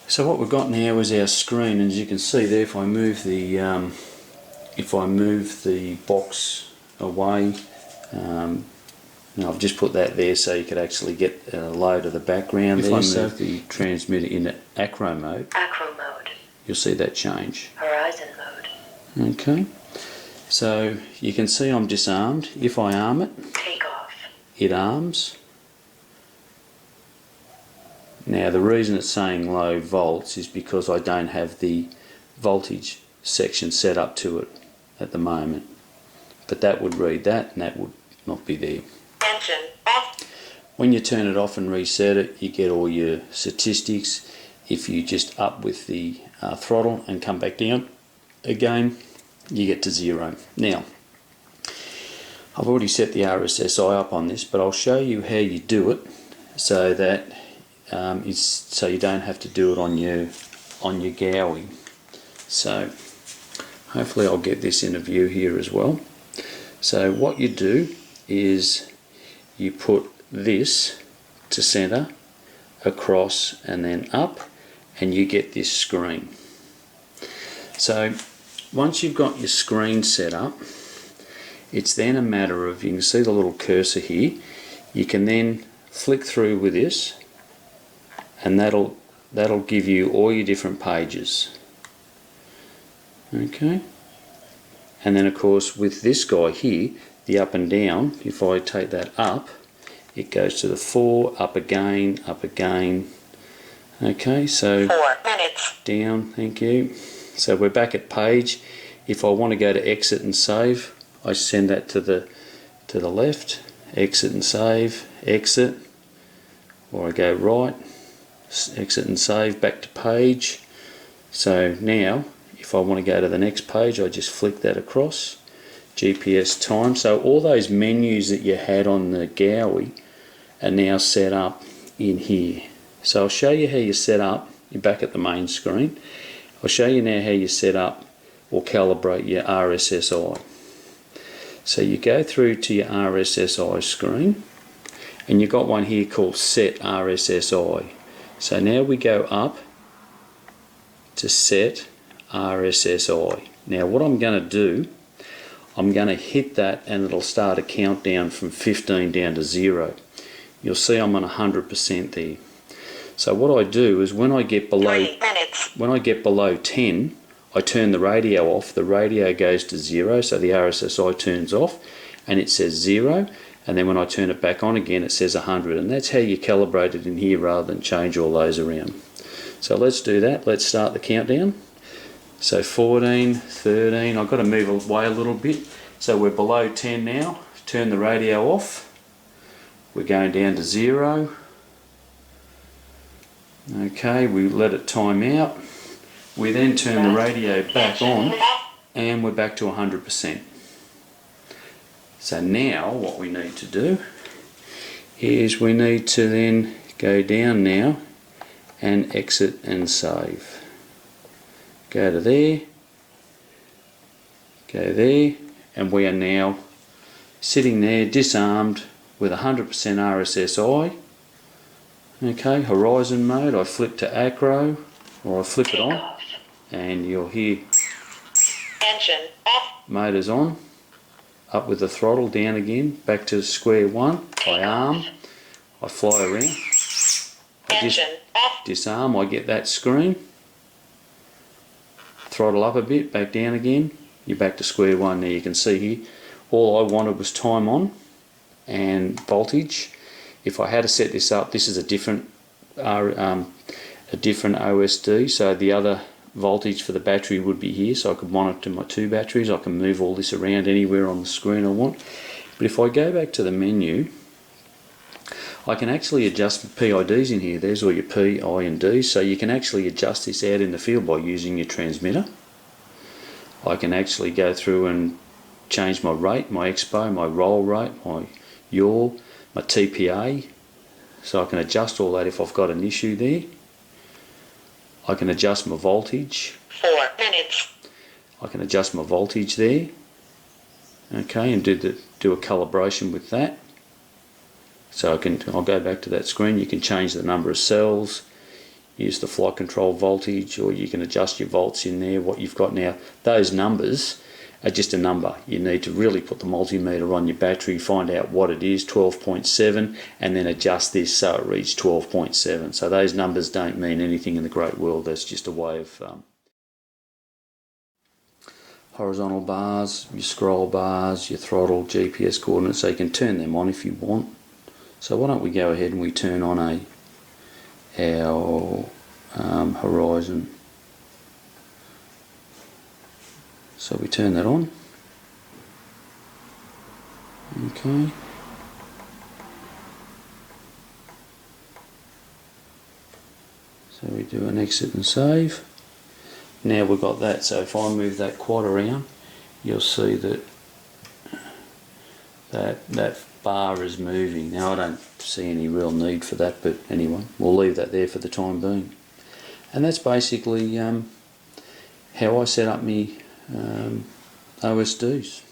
So what we've got now is our screen, and as you can see there, if I move the box away, I've just put that there so you could actually get a load of the background there. If I move the transmitter into acro mode, you'll see that change. Horizon mode. Okay, so you can see I'm disarmed. If I arm it, it arms. Now the reason it's saying low volts is because I don't have the voltage section set up to it at the moment. But that would read that, and that would not be there. Engine off. When you turn it off and reset it, you get all your statistics. If you just up with the throttle and come back down again, you get to 0. Now, I've already set the RSSI up on this, but I'll show you how you do it so that so you don't have to do it on your GOWI. So hopefully I'll get this in a view here as well. So what you do is you put this to center, across and then up, and you get this screen. So once you've got your screen set up, it's then a matter of, you can see the little cursor here, you can then flick through with this, and that'll give you all your different pages. Okay, and then of course with this guy here, the up and down, if I take that up, it goes to the 4, up again. Okay, so 4 minutes. Down, thank you. So we're back at page. If I want to go to exit and save, I send that to the left, exit and save, exit, or I go right, exit and save, back to page. So now if I want to go to the next page, I just flick that across, GPS time. So all those menus that you had on the GOWI are now set up in here. So I'll show you how you set up. You're back at the main screen. I'll show you now how you set up or calibrate your RSSI. So you go through to your RSSI screen, and you've got one here called Set RSSI. So now we go up to Set RSSI. Now what I'm going to do, I'm going to hit that and it'll start a countdown from 15 down to 0. You'll see I'm on 100% there. So what I do is when I get below 10, I turn the radio off. The radio goes to 0, so the RSSI turns off and it says 0, and then when I turn it back on again it says 100, and that's how you calibrate it in here rather than change all those around. So let's do that. Let's start the countdown. So 14, 13, I've got to move away a little bit. So we're below 10 now. Turn the radio off. We're going down to 0. Okay, we let it time out. We then turn the radio back on and we're back to 100%. So now what we need to do is we need to then go down now and exit and save. Go to there, go there, and we are now sitting there disarmed with 100% RSSI. Okay, horizon mode, I flip to acro, or I flip it on, and you'll hear engine off. Motor's on, up with the throttle, down again, back to square one. I arm, I fly around, I just disarm, I get that screen, throttle up a bit, back down again, you're back to square one. There you can see here, all I wanted was time on and voltage. If I had to set this up, this is a different OSD, so the other voltage for the battery would be here, so I could monitor my 2 batteries. I can move all this around anywhere on the screen I want. But if I go back to the menu, I can actually adjust the PIDs in here. There's all your P, I and D, so you can actually adjust this out in the field by using your transmitter. I can actually go through and change my rate, my expo, my roll rate, my yaw, my TPA, so I can adjust all that if I've got an issue there. I can adjust my voltage. 4 minutes. I can adjust my voltage there. Okay, and do a calibration with that. So I'll go back to that screen. You can change the number of cells. use the flight control voltage, or you can adjust your volts in there, what you've got now. Those numbers are just a number. You need to really put the multimeter on your battery, find out what it is, 12.7, and then adjust this so it reads 12.7. So those numbers don't mean anything in the great world. That's just a way of horizontal bars, your scroll bars, your throttle, GPS coordinates, so you can turn them on if you want. So why don't we go ahead and we turn on our horizon. So we turn that on. Okay. So we do an exit and save. Now we've got that, so if I move that quad around, you'll see that that bar is moving. Now I don't see any real need for that, but anyway, we'll leave that there for the time being. And that's basically how I set up my OSDs.